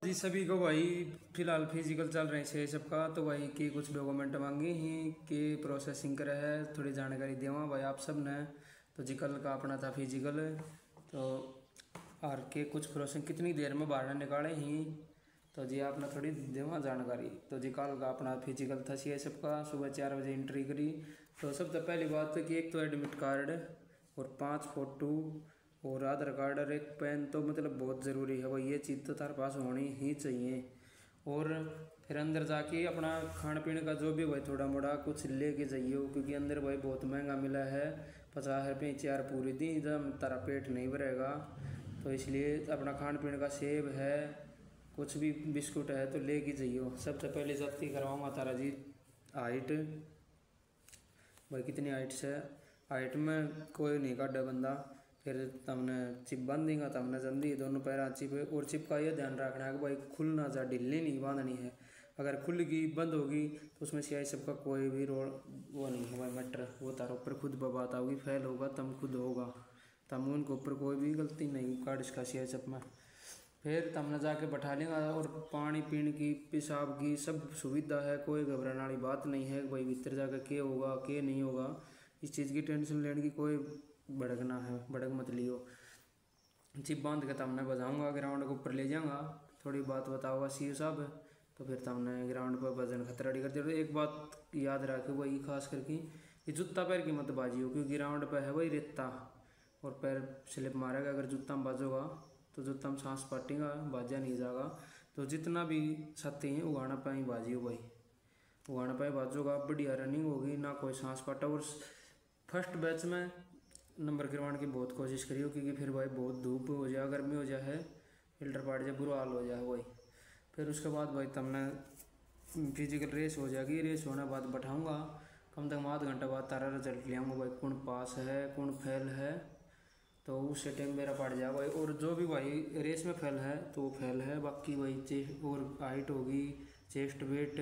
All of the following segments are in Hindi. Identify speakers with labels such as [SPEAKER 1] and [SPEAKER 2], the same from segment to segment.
[SPEAKER 1] जी सभी को भाई फिलहाल फिजिकल चल रहे हैं सबका। तो भाई के कुछ डॉक्यूमेंट मांगे हैं के प्रोसेसिंग करे है, थोड़ी जानकारी देवा भाई आप सब ने। तो जी कल का अपना था फिजिकल, तो और के कुछ प्रोसेसिंग कितनी देर में बाहर निकाले ही, तो जी आपने थोड़ी देवा जानकारी। तो जी कल का अपना फिजिकल था सबका, सुबह 4 बजे एंट्री करी। तो सबसे पहली बात है कि एक तो एडमिट कार्ड और 5 फोटो और आधार कार्ड और एक पेन, तो मतलब बहुत ज़रूरी है भाई, ये चीज़ तो तार पास होनी ही चाहिए। और फिर अंदर जाके अपना खान पीने का जो भी भाई थोड़ा मोड़ा कुछ ले के जाइए, क्योंकि अंदर भाई बहुत महंगा मिला है। 50 रुपये 4 पूरी दी, जब तारा पेट नहीं भरेगा। तो इसलिए अपना खान पीने का सेब है, कुछ भी बिस्कुट है तो ले के जाइए। सबसे पहले जब्ती करवाऊँगा तारा जी हाइट, भाई कितनी हाइट से, हाइट में कोई नहीं काटे बंदा। फिर तमने चिप बांध देगा, तमने जल्दी दोनों पैर चिप। और चिप का ये ध्यान रखना है कि भाई खुल ना जा, ढिल्ली नहीं बांधनी है। अगर खुल गई बंद होगी तो उसमें सियाई सबका कोई भी रोल वो नहीं है भाई, मैटर वो तार ऊपर खुद बात आओगी, फैल होगा तम खुद होगा, तम उनके ऊपर कोई भी गलती नहीं काट इसका सियाई सब में। फिर तमने जाके बैठा लेगा। और पानी पीने की पेशाब की सब सुविधा है, कोई घबराने वाली बात नहीं है भाई भीतर जाकर के होगा के नहीं होगा, इस चीज़ की टेंशन लेने की कोई भड़कना है, भड़क मत लियो। चिप बांध के तमने बजाऊँगा, ग्राउंड के ऊपर ले जाऊँगा, थोड़ी बात बताओगा सी साहब। तो फिर तमने ग्राउंड पर वजन खतरा रेडी कर दिया। तो एक बात याद रखे भाई खास करके, कि जूता पैर की मत बाजी हो, क्योंकि ग्राउंड पर है भाई रेता और पैर स्लिप मारेगा। अगर जूता में बाजोगा तो जूता में सांस पाटेगा, बाजा नहीं जाएगा। तो जितना भी साथी हैं उगाना पाई बाजी हो भाई, उगाना पाई बाजोगा, बढ़िया रनिंग होगी, ना कोई सांस पाटा। और फर्स्ट बैच में नंबर गिरवाने की बहुत कोशिश करियो, क्योंकि फिर भाई बहुत धूप हो जाए, गर्मी हो जाए, फिल्टर पाट जाए, बुरा हाल हो जाए भाई। फिर उसके बाद भाई तमने फिजिकल रेस हो जाएगी, रेस होने बाद बैठाऊँगा, कम से कम आध घंटा बाद तारा रिजल्ट ले आऊँगा भाई, कौन पास है कौन फेल है। तो उस सेटिंग मेरा पड़ जाएगा भाई। और जो भी भाई रेस में फेल है तो वो फेल है, बाकी भाई चेस्ट और हाइट होगी, chest weight,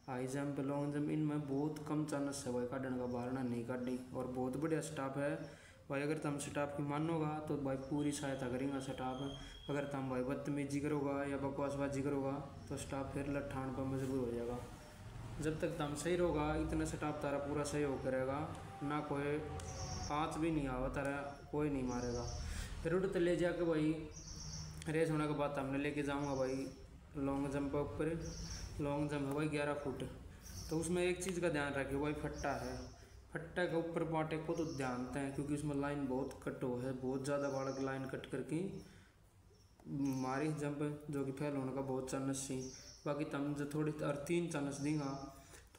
[SPEAKER 1] high jump, long jump, इनमें बहुत कम चांस है भाई काटने का, बाहर नहीं काटनी। और बहुत बढ़िया स्टाफ है भाई, अगर तुम स्टाफ की मानोगा तो भाई पूरी सहायता करेंगे स्टाफ। अगर तुम भाई बदतमीजी करोगा या बकवासबाजी करोगा तो स्टाफ फिर लट्ठान पर मजबूर हो जाएगा। जब तक तुम सही रहोगा इतना स्टाफ तारा पूरा सहयोग करेगा, ना कोई हाथ भी नहीं आवा तारा, कोई नहीं मारेगा। फिर उड़ते ले जाकर भाई रेस होने के बाद हमने लेके जाऊंगा भाई लॉन्ग जंप ऊपर। लॉन्ग जंप है भाई 11 फुट। तो उसमें एक चीज़ का ध्यान रखिए भाई, फट्टा है, फट्टा के ऊपर बाटे को तो ध्यान दें, क्योंकि उसमें लाइन बहुत कटो है, बहुत ज़्यादा बालक लाइन कट करके मारी जंप, जो कि फेल होने का बहुत चांस सी। बाकी तम जो थोड़ी और 3 चांस देगा,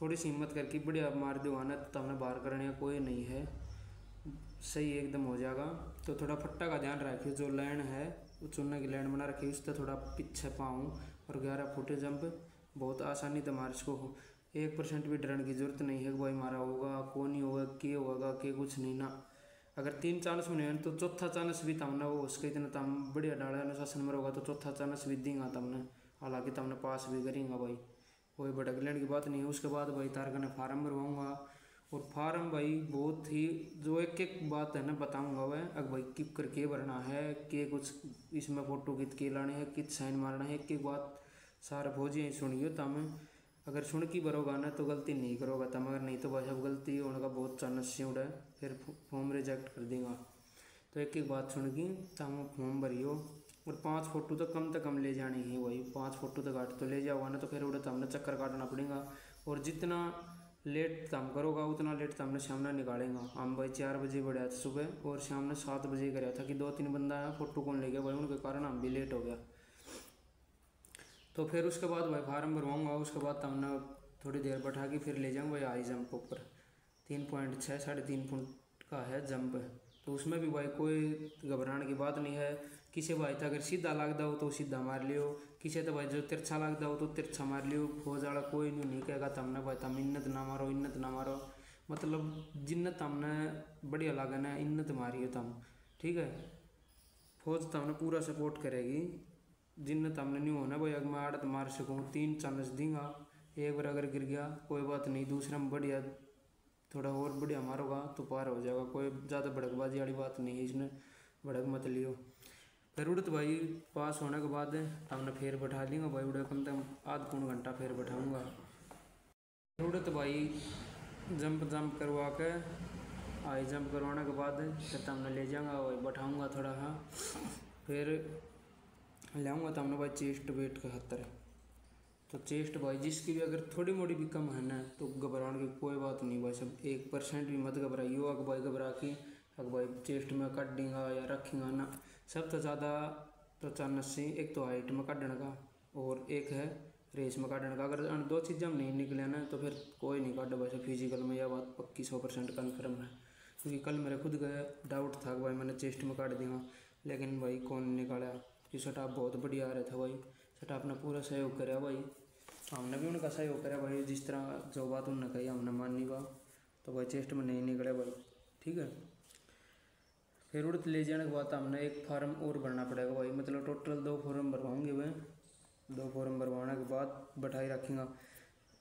[SPEAKER 1] थोड़ी सी हिम्मत करके बढ़िया मार दो आना, तो तमने बाहर करने का कोई नहीं है, सही एकदम हो जाएगा। तो थोड़ा फट्टा का ध्यान रखिए, जो लाइन है वो चुनने की लाइन बना रखिए, उससे थोड़ा पीछे पाऊँ। और 11 फुट जंप बहुत आसानी से मार इसको, 1% भी डरने की जरूरत नहीं है कि भाई मारा होगा को नहीं होगा के होगा के कुछ नहीं ना। अगर 3 चांस में नहीं तो चौथा चांस भी तमने वो उसके इतना तम बढ़िया डाला अनुशासन में होगा तो चौथा चांस भी देंगे तमने, हालांकि तमने पास भी करेंगे भाई, कोई भटक लेने की बात नहीं है। उसके बाद भाई तारका ने फार्म भरवाऊँगा। और फार्म भाई बहुत ही जो एक एक बात है ना बताऊंगा वह, अगर भाई किप करके भरना है कि कुछ इसमें फ़ोटो खींच के लाने हैं, कित साइन मारना है, एक एक बात सारा भोजी सुनियो तम। अगर सुन की भरोगा ना तो गलती नहीं करोगा तम, अगर नहीं तो भाई अब गलती होने का बहुत चांस है, फिर फॉर्म रिजेक्ट कर देगा। तो एक एक बात सुन की तम फॉर्म भरियो। और 5 फोटो तो कम ले जानी है भाई, 5 फोटो तो काट तो ले जाओगा ना, तो फिर उड़े तमने चक्कर काटना पड़ेगा। और जितना लेट तम करोगा उतना लेट तमने सामने निकालेगा। हम भाई 4 बजे बढ़िया था सुबह, और शाम ने 7 बजे कराया था कि 2-3 बंदा है फोटो कौन ले गया भाई, उनके कारण हम भी लेट हो गया। तो फिर उसके बाद भाई फार्म भरवाऊँगा, उसके बाद तमने थोड़ी देर बैठा के फिर ले जाऊँगा भाई हाई जंप ऊपर, 3.6 3.5 फुट का है जंप। तो उसमें भी भाई कोई घबराने की बात नहीं है। किसी भाई तो अगर सीधा लगता हो तो सीधा मार लियो, किसी तो भाई जो तिरछा लगता हो तो तिरछा मार लियो, फौज वाला कोई नहीं कहेगा तमने भाई तम इन्नत ना मारो, इन्नत ना मारो, मतलब जिन्नत तमने बढ़िया लगे ना इन्नत मारियो तम, ठीक है। फौज तमने पूरा सपोर्ट करेगी, जिन्नत हमने नहीं होना भाई, अगर मैं आड़त मार सकूँ 3 चांस दूंगा, एक बार अगर गिर गया कोई बात नहीं, दूसरा में बढ़िया थोड़ा और बढ़िया मारोगा तो पार हो जाएगा, कोई ज़्यादा भड़कबाजी वाली बात नहीं है इसमें, भड़क मत लियो। फिर उड़त भाई पास होने के बाद हमने फिर बैठा लेंगे भाई, उड़े कम से कम आध पौन घंटा फिर बैठाऊँगा। उड़त भाई जंप करवा के आई, जंप करवाने के बाद फिर हमने ले जाऊँगा वही बैठाऊँगा थोड़ा, हाँ फिर ले आऊँगा तो हमने भाई चेस्ट वेट के खातर। तो चेस्ट भाई जिसकी भी अगर थोड़ी मोड़ी भी कम है ना तो घबराने की कोई बात नहीं भाई, सब 1% भी मत घबराइयो। अगर भाई घबरा के अगर भाई चेस्ट में काट देगा या रखेगा ना, सब तो ज़्यादा तो चांस से एक तो हाइट में काटने का और एक है रेस में काटने का। अगर दो चीज़ें हम नहीं निकले ना तो फिर कोई नहीं काटे वैसे फिजिकल में, यह बात पक्की 100% कन्फर्म है। क्योंकि कल मेरे खुद का डाउट था कि भाई मैंने चेस्ट में काट देगा, लेकिन भाई कौन निकाला कि सेटअप बहुत बढ़िया आ रहा था भाई। सेटअप ने पूरा सहयोग कराया भाई, हमने भी उनका सहयोग कराया भाई। जिस तरह जो बात उन्होंने कही हमने मानी बा, तो भाई चेस्ट में नहीं निकले भाई, ठीक है। फिर उड़त ले जाने के बाद हमने एक फार्म और भरना पड़ेगा भाई, मतलब टोटल 2 फॉर्म भरवाएंगे वह। 2 फॉर्म भरवाने के बाद बैठाई रखेंगे,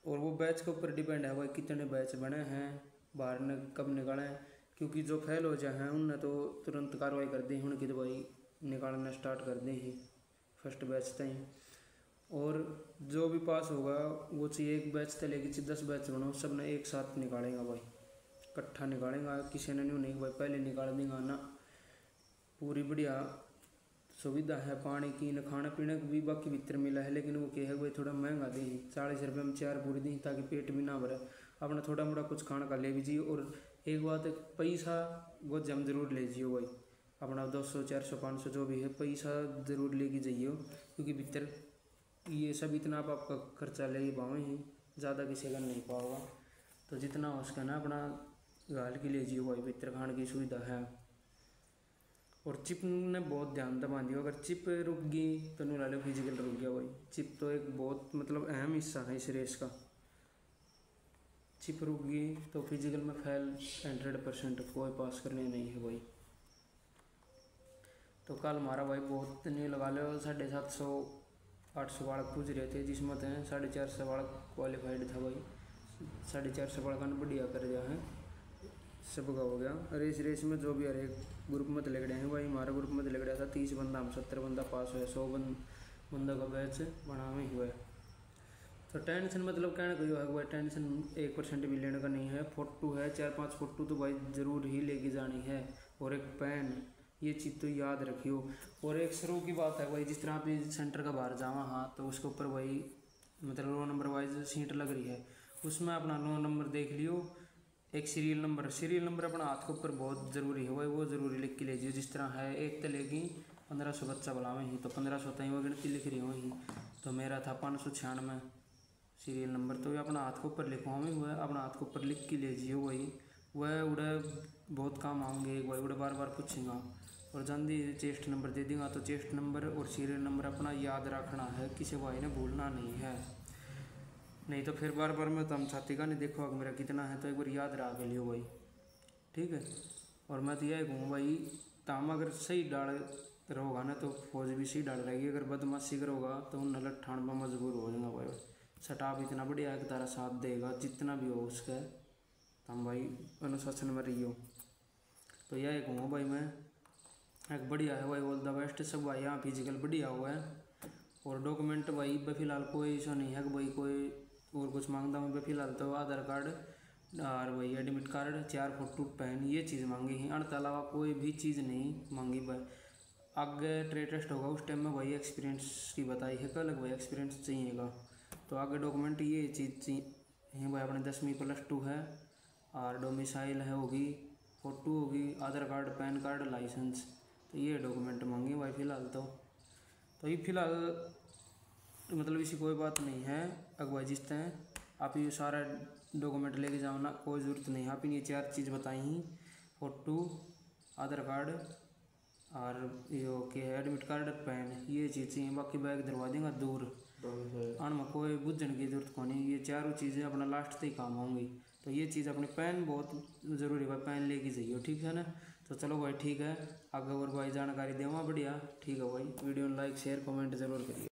[SPEAKER 1] और वो बैच के ऊपर डिपेंड है भाई कितने बैच बने हैं, बाहर ने कब निकाले। क्योंकि जो फेल हो जाए हैं उनने तो तुरंत कार्रवाई कर दी, उनकी तो भाई निकालना स्टार्ट कर दी ही फर्स्ट बैच तक। और जो भी पास होगा वो चाहिए एक बैच तलेगी 10 बैच बनाओ, सब ने एक साथ निकालेंगे भाई, इकट्ठा निकालेंगे। किसी ने नहीं भाई पहले निकाल देंगे ना। पूरी बढ़िया सुविधा है पानी की, न खाने पीने को भी बाकी भीतर मिला है, लेकिन वो क्या है भाई थोड़ा महंगा दी, 40 रुपये में 4 पूरी दी ताकि पेट भी ना भरे। अपना थोड़ा मोड़ा कुछ खाने का ले लीजिए। और एक बात है पैसा वो जम जरूर ले जियो भाई, अपना 200 400 500 जो भी है पैसा ज़रूर लेके जाइए। क्योंकि भीतर ये सब इतना आप आपका खर्चा ले ही पाओ ही, ज़्यादा किसी का नहीं पाओगा। तो जितना हो सके ना अपना गाल के ले जियो भाई, भीतर खाने की सुविधा है। और चिप ने बहुत ध्यान दबा दिया, अगर चिप रुक गई तो नुला लो फिजिकल रुक गया भाई। चिप तो एक बहुत मतलब अहम हिस्सा है इस रेस का, चिप रुक गई तो फिजिकल में फेल 100%, कोई पास करने नहीं है भाई। तो कल हमारा भाई बहुत नहीं लगा लो 750 800 बालक पूछ रहे थे, जिसमें थे 450 बालक क्वालिफाइड था भाई। 450 बालक ने बढ़िया कर दिया है, सबका हो गया। रेस में जो भी हर एक ग्रुप में लग रहे हैं भाई, हमारे ग्रुप में लग रहा था 30 बंदा, हम 70 बंदा पास हुए, 100 बंदों का बैच बना में हुआ है। तो टेंशन मतलब कहने को है भाई, टेंशन 1% भी लेने का नहीं है। फोटो है 4-5 फोटो तो भाई ज़रूर ही लेके जानी है, और एक पेन, ये चीज़ तो याद रखियो। और एक शुरू की बात है भाई, जिस तरह आप सेंटर का बाहर जावा हाँ तो उसके ऊपर भाई मतलब रो नंबर वाइज सीट लग रही है, उसमें अपना रो नंबर देख लियो। एक सीरियल नंबर अपना हाथ के ऊपर बहुत ज़रूरी है भाई, वो ज़रूरी लिख के ले जाइए। जिस तरह है एक तो लेगी 1500 बच्चा बुलावे ही, तो 1500 तक वो गिनती लिख रही हुई, तो मेरा था 596 सीरियल नंबर। तो ये अपना हाथ के ऊपर लिखवा में हुआ है, अपना हाथ के ऊपर लिख के ले जियो भाई। वह उड़े बहुत काम आऊँगे एक भाई, उड़े बार बार पूछेगा। और जल्दी चेस्ट नंबर दे देगा, तो चेस्ट नंबर और सीरियल नंबर अपना याद रखना है, किसी भाई ने भूलना नहीं है। नहीं तो फिर बार बार मैं तो हम छाती का नहीं देखो अगर मेरा कितना है, तो एक बार याद रख लियो भाई, ठीक है। और मैं तो यही कहूँ भाई, ताम अगर सही डाल रहोगा ना तो फौज भी सही डाल रहेगी, अगर बदमाशी करोगा तो उन नलट ठाण पर मजबूर हो जाएगा भाई। सटाप इतना बढ़िया है कि तारा साथ देगा जितना भी हो उसका, हम भाई अनुशासन में रहियो। तो यही कहूँ भाई मैं, एक बढ़िया है भाई, ऑल द बेस्ट सब भाई। यहाँ फिजिकल बढ़िया हुआ है। और डॉक्यूमेंट भाई फिलहाल कोई ऐसा नहीं है कि भाई कोई और कुछ मांगता हूँ। फिलहाल तो आधार कार्ड और भाई एडमिट कार्ड, 4 फोटो, पेन, ये चीज़ मांगी है, अनके अलावा कोई भी चीज़ नहीं मांगी भाई। आगे ट्रेड टेस्ट होगा उस टाइम में भाई एक्सपीरियंस की बताई है कल भाई, एक्सपीरियंस चाहिएगा। तो आगे डॉक्यूमेंट ये चीज़ चाहिए भाई, अपने 10वीं +2 है, और डोमिसाइल है होगी, फ़ोटो होगी, आधार कार्ड, पैन कार्ड, लाइसेंस, तो ये डॉक्यूमेंट मांगे भाई फिलहाल। तो ये फिलहाल मतलब इसी कोई बात नहीं है, अगवा जिसते हैं आप ये सारा डॉक्यूमेंट लेके जाओ ना, कोई ज़रूरत नहीं है। आप ये 4 चीज़ बताई ही, फ़ोटो, आधार कार्ड और ये के एडमिट कार्ड, पैन, ये चीज़ चाहिए। बाकी बैग दरवा देंगे दूर, में कोई बुझने की जरूरत को नहीं, ये 4 चीज़ें अपना लास्ट तक काम होंगी। तो ये चीज़ अपनी पेन बहुत ज़रूरी है भाई, पेन लेके जाइए, ठीक है ना। तो चलो भाई ठीक है, आगे और भाई जानकारी देवा बढ़िया, ठीक है भाई। वीडियो लाइक शेयर कमेंट जरूर करिए।